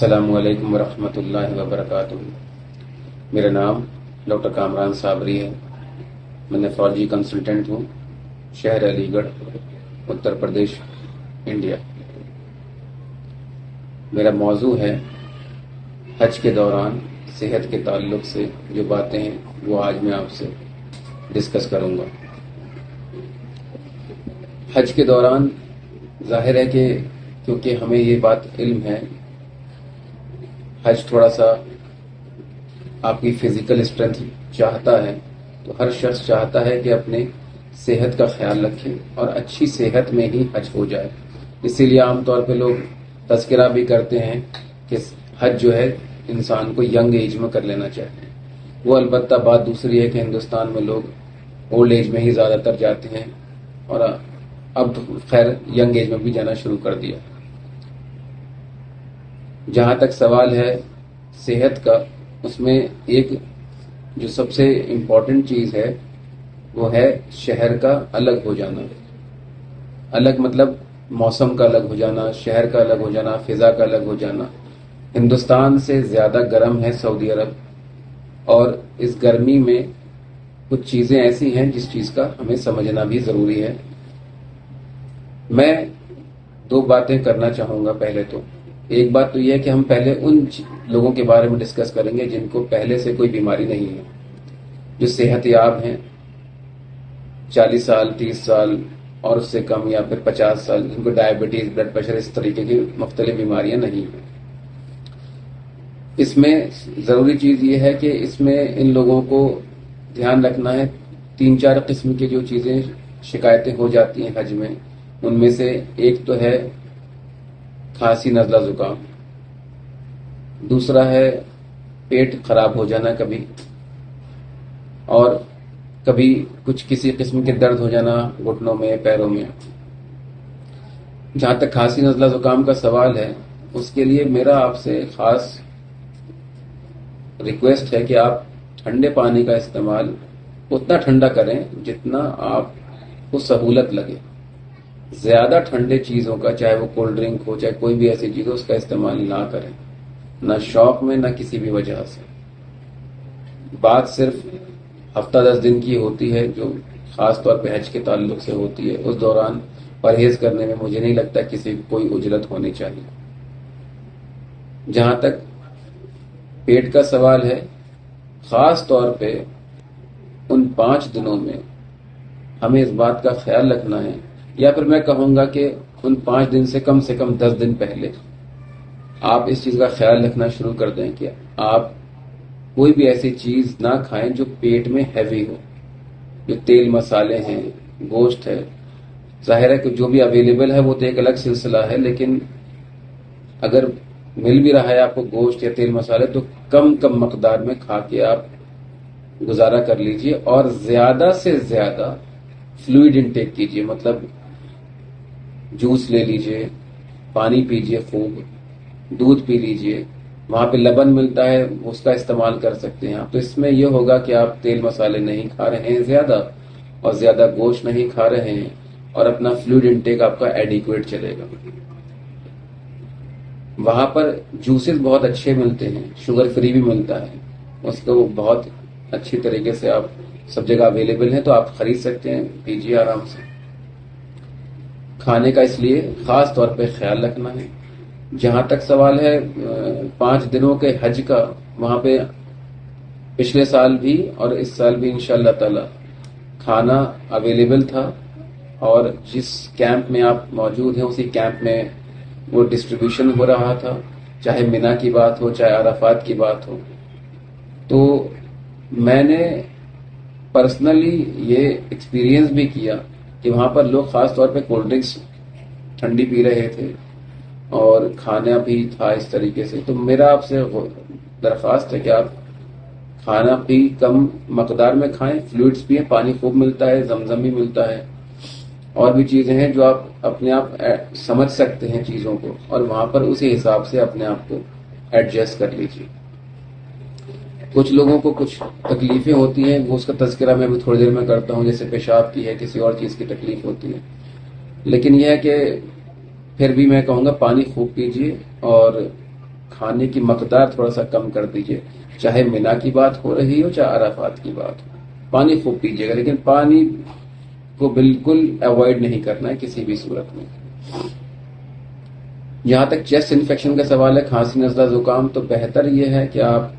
السلام علیکم ورحمۃ اللہ وبرکاتہ۔ میرا نام ڈاکٹر کامران صابری ہے۔ میں نیفرولوجی کنسلٹنٹ ہوں، شہر علی گڑھ، اتر پردیش، انڈیا۔ میرا موضوع ہے حج کے دوران صحت کے تعلق سے جو باتیں ہیں وہ آج میں آپ سے ڈسکس کروں گا۔ حج کے دوران ظاہر ہے کہ کیونکہ ہمیں یہ بات علم ہے، حج تھوڑا سا آپ کی فزیکل اسٹرینتھ چاہتا ہے، تو ہر شخص چاہتا ہے کہ اپنے صحت کا خیال رکھے اور اچھی صحت میں ہی حج ہو جائے۔ اسی لیے عام طور پہ لوگ تذکرہ بھی کرتے ہیں کہ حج جو ہے انسان کو ینگ ایج میں کر لینا چاہیے۔ وہ البتہ بات دوسری ہے کہ ہندوستان میں لوگ اولڈ ایج میں ہی زیادہ تر جاتے ہیں، اور اب تو خیر ینگ ایج میں بھی جانا شروع کر دیا۔ جہاں تک سوال ہے صحت کا، اس میں ایک جو سب سے امپورٹنٹ چیز ہے وہ ہے شہر کا الگ ہو جانا۔ الگ مطلب موسم کا الگ ہو جانا، شہر کا الگ ہو جانا، فضا کا الگ ہو جانا۔ ہندوستان سے زیادہ گرم ہے سعودی عرب، اور اس گرمی میں کچھ چیزیں ایسی ہیں جس چیز کا ہمیں سمجھنا بھی ضروری ہے۔ میں دو باتیں کرنا چاہوں گا۔ پہلے تو ایک بات تو یہ ہے کہ ہم پہلے ان لوگوں کے بارے میں ڈسکس کریں گے جن کو پہلے سے کوئی بیماری نہیں ہے، جو صحت یاب ہیں، 40 سال، 30 سال اور اس سے کم، یا پھر 50 سال، جن کو ڈائبٹیز، بلڈ پریشر، اس طریقے کی مختلف بیماریاں نہیں ہیں۔ اس میں ضروری چیز یہ ہے کہ اس میں ان لوگوں کو دھیان رکھنا ہے 3-4 قسم کی جو چیزیں شکایتیں ہو جاتی ہیں حج میں، ان میں سے ایک تو ہے کھانسی، نزلہ، زکام۔ دوسرا ہے پیٹ خراب ہو جانا کبھی، اور کبھی کچھ کسی قسم کے درد ہو جانا گھٹنوں میں، پیروں میں۔ جہاں تک کھانسی، نزلہ، زکام کا سوال ہے، اس کے لیے میرا آپ سے خاص ریکویسٹ ہے کہ آپ ٹھنڈے پانی کا استعمال اتنا ٹھنڈا کریں جتنا آپ کو سہولت لگے۔ زیادہ ٹھنڈے چیزوں کا، چاہے وہ کولڈ ڈرنک ہو، چاہے کوئی بھی ایسی چیز ہو، اس کا استعمال نہ کریں، نہ شوق میں، نہ کسی بھی وجہ سے۔ بات صرف ہفتہ 10 دن کی ہوتی ہے جو خاص طور پہ حج کے تعلق سے ہوتی ہے۔ اس دوران پرہیز کرنے میں مجھے نہیں لگتا کسی کو کوئی اجرت ہونی چاہیے۔ جہاں تک پیٹ کا سوال ہے، خاص طور پہ ان 5 دنوں میں ہمیں اس بات کا خیال رکھنا ہے، یا پھر میں کہوں گا کہ ان 5 دن سے کم 10 دن پہلے آپ اس چیز کا خیال رکھنا شروع کر دیں کہ آپ کوئی بھی ایسی چیز نہ کھائیں جو پیٹ میں ہیوی ہو، جو تیل مسالے ہیں، گوشت ہے۔ ظاہر ہے کہ جو بھی اویلیبل ہے وہ تو ایک الگ سلسلہ ہے، لیکن اگر مل بھی رہا ہے آپ کو گوشت یا تیل مسالے، تو کم مقدار میں کھا کے آپ گزارا کر لیجئے، اور زیادہ سے زیادہ فلوئڈ انٹیک کیجئے، مطلب جوس لے لیجئے، پانی پیجئے، خوب دودھ پی لیجئے۔ وہاں پہ لبن ملتا ہے، اس کا استعمال کر سکتے ہیں آپ۔ تو اس میں یہ ہوگا کہ آپ تیل مسالے نہیں کھا رہے ہیں زیادہ، اور زیادہ گوشت نہیں کھا رہے ہیں، اور اپنا فلوئڈ انٹیک آپ کا ایڈیکویٹ چلے گا۔ وہاں پر جوسز بہت اچھے ملتے ہیں، شوگر فری بھی ملتا ہے، اس کو بہت اچھی طریقے سے آپ سب جگہ اویلیبل ہیں، تو آپ خرید سکتے ہیں، پیجیے آرام سے۔ کھانے کا اس لیے خاص طور پہ خیال رکھنا ہے۔ جہاں تک سوال ہے 5 دنوں کے حج کا، وہاں پہ پچھلے سال بھی اور اس سال بھی انشاءاللہ تعالی کھانا اویلیبل تھا، اور جس کیمپ میں آپ موجود ہیں اسی کیمپ میں وہ ڈسٹریبیوشن ہو رہا تھا، چاہے مینا کی بات ہو، چاہے عرفات کی بات ہو۔ تو میں نے پرسنلی یہ ایکسپیرینس بھی کیا کہ وہاں پر لوگ خاص طور پہ کولڈ ڈرنکس ٹھنڈی پی رہے تھے، اور کھانا بھی تھا اس طریقے سے۔ تو میرا آپ سے درخواست ہے کہ آپ کھانا بھی کم مقدار میں کھائیں، فلوئڈز پئیں، پانی خوب ملتا ہے، زمزم بھی ملتا ہے، اور بھی چیزیں ہیں جو آپ اپنے آپ سمجھ سکتے ہیں چیزوں کو، اور وہاں پر اسی حساب سے اپنے آپ کو ایڈجسٹ کر لیجیے۔ کچھ لوگوں کو کچھ تکلیفیں ہوتی ہیں، وہ اس کا تذکرہ میں بھی تھوڑی دیر میں کرتا ہوں، جیسے پیشاب کی ہے، کسی اور چیز کی تکلیف ہوتی ہے۔ لیکن یہ ہے کہ پھر بھی میں کہوں گا پانی خوب پیجیے، اور کھانے کی مقدار تھوڑا سا کم کر دیجئے، چاہے منا کی بات ہو رہی ہو چاہے عرفات کی بات ہو، پانی خوب پیجیے گا، لیکن پانی کو بالکل اوائڈ نہیں کرنا ہے کسی بھی صورت میں۔ جہاں تک چیسٹ انفیکشن کا سوال ہے، کھانسی نزلہ زکام، تو بہتر یہ ہے کہ آپ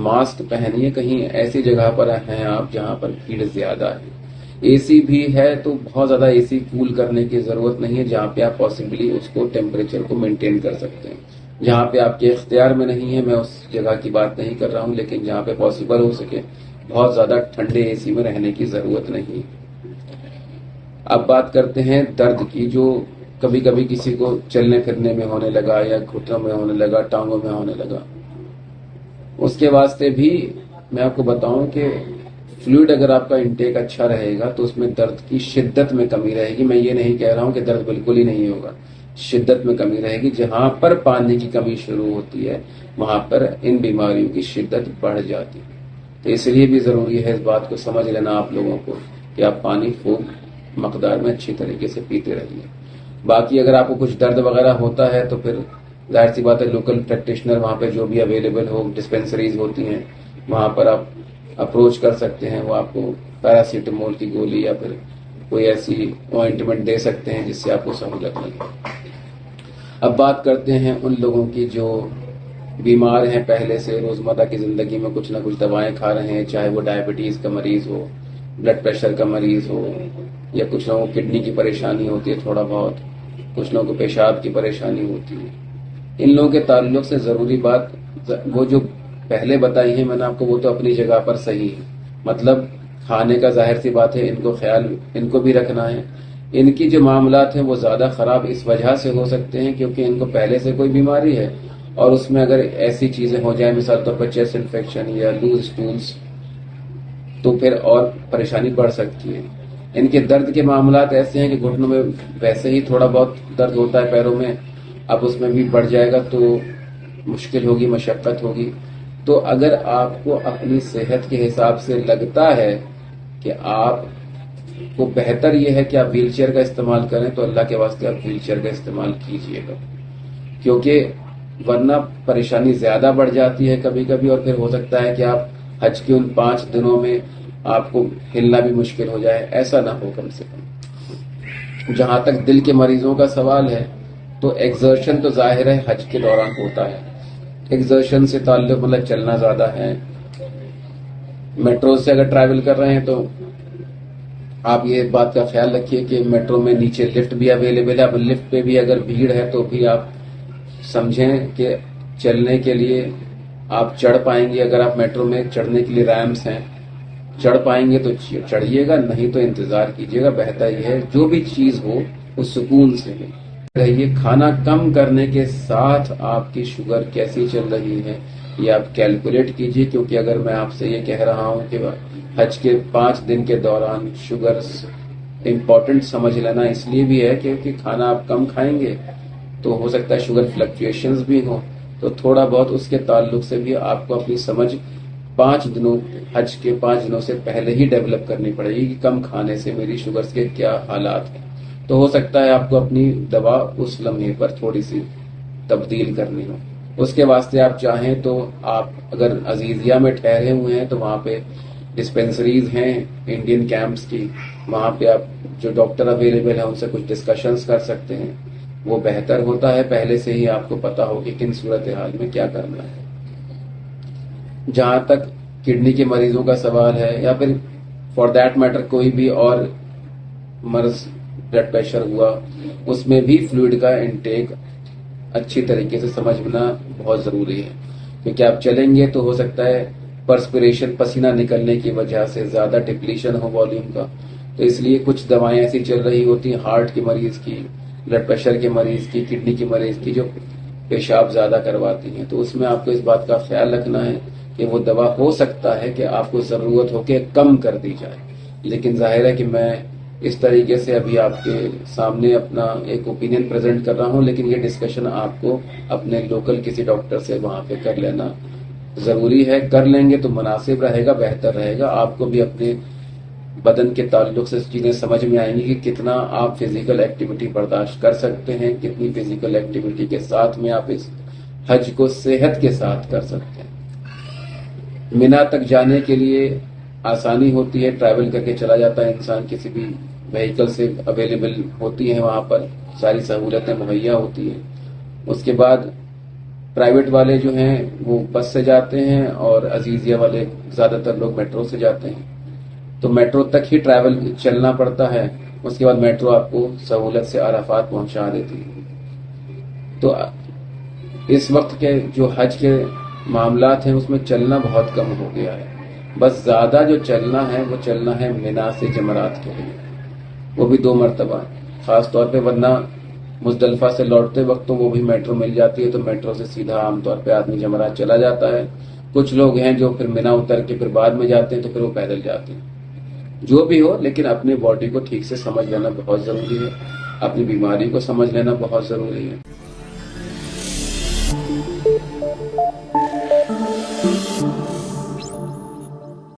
ماسک پہنیے، کہیں ایسی جگہ پر ہیں آپ جہاں پر بھیڑ زیادہ ہے۔ اے سی بھی ہے تو بہت زیادہ اے سی کول کرنے کی ضرورت نہیں ہے، جہاں پہ آپ پاسبلی اس کو ٹیمپریچر کو مینٹین کر سکتے ہیں۔ جہاں پہ آپ کے اختیار میں نہیں ہے، میں اس جگہ کی بات نہیں کر رہا ہوں، لیکن جہاں پہ پاسبل ہو سکے بہت زیادہ ٹھنڈے اے سی میں رہنے کی ضرورت نہیں۔ اب بات کرتے ہیں درد کی، جو کبھی کبھی کسی کو چلنے پھرنے میں ہونے لگا یا گھٹنوں میں ہونے لگا، ٹانگوں میں ہونے لگا، اس کے واسطے بھی میں آپ کو بتاؤں کہ فلوئڈ اگر آپ کا انٹیک اچھا رہے گا تو اس میں درد کی شدت میں کمی رہے گی۔ میں یہ نہیں کہہ رہا ہوں کہ درد بالکل ہی نہیں ہوگا، شدت میں کمی رہے گی۔ جہاں پر پانی کی کمی شروع ہوتی ہے وہاں پر ان بیماریوں کی شدت بڑھ جاتی ہے، تو اس لیے بھی ضروری ہے اس بات کو سمجھ لینا آپ لوگوں کو کہ آپ پانی خوب مقدار میں اچھی طریقے سے پیتے رہیے۔ باقی اگر آپ کو کچھ درد وغیرہ ہوتا ہے تو پھر ظاہر سی بات ہے لوکل پریکٹیشنر وہاں پہ جو بھی اویلیبل ہو، ڈسپینسریز ہوتی ہیں وہاں پر آپ اپروچ کر سکتے ہیں، وہ آپ کو پیراسیٹامول کی گولی یا پھر کوئی ایسی آئنٹمنٹ دے سکتے ہیں جس سے آپ کو سہولت ملے۔ اب بات کرتے ہیں ان لوگوں کی جو بیمار ہیں پہلے سے، روزمرہ کی زندگی میں کچھ نہ کچھ دوائیں کھا رہے ہیں، چاہے وہ ڈائبٹیز کا مریض ہو، بلڈ پریشر کا مریض ہو، یا کچھ لوگوں کو کڈنی کی پریشانی ہوتی ہے تھوڑا بہت، کچھ لوگوں کو پیشاب کی پریشانی ہوتی ہے۔ ان لوگوں کے تعلق سے ضروری بات وہ جو پہلے بتائی ہیں میں نے آپ کو، وہ تو اپنی جگہ پر صحیح ہے، مطلب کھانے کا ظاہر سی بات ہے ان کو خیال ان کو بھی رکھنا ہے۔ ان کی جو معاملات ہیں وہ زیادہ خراب اس وجہ سے ہو سکتے ہیں کیونکہ ان کو پہلے سے کوئی بیماری ہے، اور اس میں اگر ایسی چیزیں ہو جائیں مثال طور پر چیسٹ انفیکشن یا لوز اسٹولز، تو پھر اور پریشانی بڑھ سکتی ہے۔ ان کے درد کے معاملات ایسے ہیں کہ گھٹنوں میں ویسے ہی تھوڑا بہت درد ہوتا ہے پیروں میں، اب اس میں بھی بڑھ جائے گا تو مشکل ہوگی، مشقت ہوگی۔ تو اگر آپ کو اپنی صحت کے حساب سے لگتا ہے کہ آپ کو بہتر یہ ہے کہ آپ ویل چیئر کا استعمال کریں تو اللہ کے واسطے آپ ویل چیئر کا استعمال کیجئے گا، کیونکہ ورنہ پریشانی زیادہ بڑھ جاتی ہے کبھی کبھی، اور پھر ہو سکتا ہے کہ آپ حج کے ان 5 دنوں میں آپ کو ہلنا بھی مشکل ہو جائے، ایسا نہ ہو کم سے کم۔ جہاں تک دل کے مریضوں کا سوال ہے تو ایگزرشن تو ظاہر ہے حج کے دوران ہوتا ہے، ایگزرشن سے تعلق مطلب چلنا زیادہ ہے۔ میٹرو سے اگر ٹریول کر رہے ہیں تو آپ یہ بات کا خیال رکھیے کہ میٹرو میں نیچے لفٹ بھی اویلیبل ہے، اب لفٹ پہ بھی اگر بھیڑ ہے تو بھی آپ سمجھیں کہ چلنے کے لیے آپ چڑھ پائیں گے، اگر آپ میٹرو میں چڑھنے کے لیے ریمپس ہیں چڑھ پائیں گے تو چڑھیے گا، نہیں تو انتظار کیجیے گا۔ بہتر یہ ہے جو بھی چیز ہو وہ سکون سے رہیے۔ کھانا کم کرنے کے ساتھ آپ کی شوگر کیسی چل رہی ہے یہ آپ کیلکولیٹ کیجیے، کیونکہ اگر میں آپ سے یہ کہہ رہا ہوں کہ حج کے 5 دن کے دوران شوگر امپورٹنٹ سمجھ لینا اس لیے بھی ہے کیونکہ کھانا آپ کم کھائیں گے تو ہو سکتا ہے شوگر فلکچویشنز بھی ہوں، تو تھوڑا بہت اس کے تعلق سے بھی آپ کو اپنی سمجھ 5 دنوں حج کے 5 دنوں سے پہلے ہی ڈیولپ کرنی پڑے گی کہ کم کھانے سے میری شوگرز کے کیا حالات ہیں۔ تو ہو سکتا ہے آپ کو اپنی دوا اس لمحے پر تھوڑی سی تبدیل کرنی ہو۔ اس کے واسطے آپ چاہیں تو آپ اگر عزیزیہ میں ٹھہرے ہوئے ہیں تو وہاں پہ ڈسپینسریز ہیں انڈین کیمپس کی، وہاں پہ آپ جو ڈاکٹر اویلیبل ہیں ان سے کچھ ڈسکشنز کر سکتے ہیں، وہ بہتر ہوتا ہے پہلے سے ہی آپ کو پتا ہو کہ کن صورتحال میں کیا کرنا ہے۔ جہاں تک کڈنی کے مریضوں کا سوال ہے یا پھر فار دیٹ میٹر کوئی بھی اور مرض، بلڈ پریشر ہوا، اس میں بھی فلوئڈ کا انٹیک اچھی طریقے سے سمجھنا بہت ضروری ہے، کیونکہ آپ چلیں گے تو ہو سکتا ہے پرسپریشن، پسینہ نکلنے کی وجہ سے زیادہ ڈپلیشن ہو والیوم کا، تو اس لیے کچھ دوائیں ایسی چل رہی ہوتی ہیں ہارٹ کے مریض کی، بلڈ پریشر کے مریض کی، کڈنی کے مریض کی، جو پیشاب زیادہ کرواتی ہیں، تو اس میں آپ کو اس بات کا خیال رکھنا ہے کہ وہ دوا ہو سکتا ہے کہ آپ کو ضرورت ہو کہ کم کر دی جائے، لیکن ظاہر ہے کہ میں اس طریقے سے ابھی آپ کے سامنے اپنا ایک اوپینین پریزنٹ کر رہا ہوں، لیکن یہ ڈسکشن آپ کو اپنے لوکل کسی ڈاکٹر سے وہاں پہ کر لینا ضروری ہے۔ کر لیں گے تو مناسب رہے گا، بہتر رہے گا، آپ کو بھی اپنے بدن کے تعلق سے چیزیں سمجھ میں آئیں گی کہ کتنا آپ فزیکل ایکٹیویٹی برداشت کر سکتے ہیں، کتنی فزیکل ایکٹیویٹی کے ساتھ میں آپ اس حج کو صحت کے ساتھ کر سکتے ہیں۔ مینا تک جانے کے لیے آسانی ہوتی ہے، ٹریول کر کے چلا جاتا ہے انسان، کسی بھی وہیکل سے اویلیبل ہوتی ہیں، وہاں پر ساری سہولتیں مہیا ہوتی ہیں۔ اس کے بعد پرائیویٹ والے جو ہیں وہ بس سے جاتے ہیں، اور عزیزیہ والے زیادہ تر لوگ میٹرو سے جاتے ہیں، تو میٹرو تک ہی ٹریول چلنا پڑتا ہے۔ اس کے بعد میٹرو آپ کو سہولت سے عرفات پہنچا دیتی ہے۔ تو اس وقت کے جو حج کے معاملات ہیں اس میں چلنا بہت کم ہو گیا ہے، بس زیادہ جو چلنا ہے وہ چلنا ہے مینا سے جمرات کے لیے، وہ بھی 2 مرتبہ، خاص طور پہ، ورنہ مزدلفہ سے لوٹتے وقت تو وہ بھی میٹرو مل جاتی ہے، تو میٹرو سے سیدھا عام طور پہ آدمی جمرات چلا جاتا ہے۔ کچھ لوگ ہیں جو پھر مینا اتر کے پھر بعد میں جاتے ہیں، تو پھر وہ پیدل جاتے ہیں۔ جو بھی ہو، لیکن اپنی باڈی کو ٹھیک سے سمجھ لینا بہت ضروری ہے، اپنی بیماری کو سمجھ لینا بہت ضروری ہے۔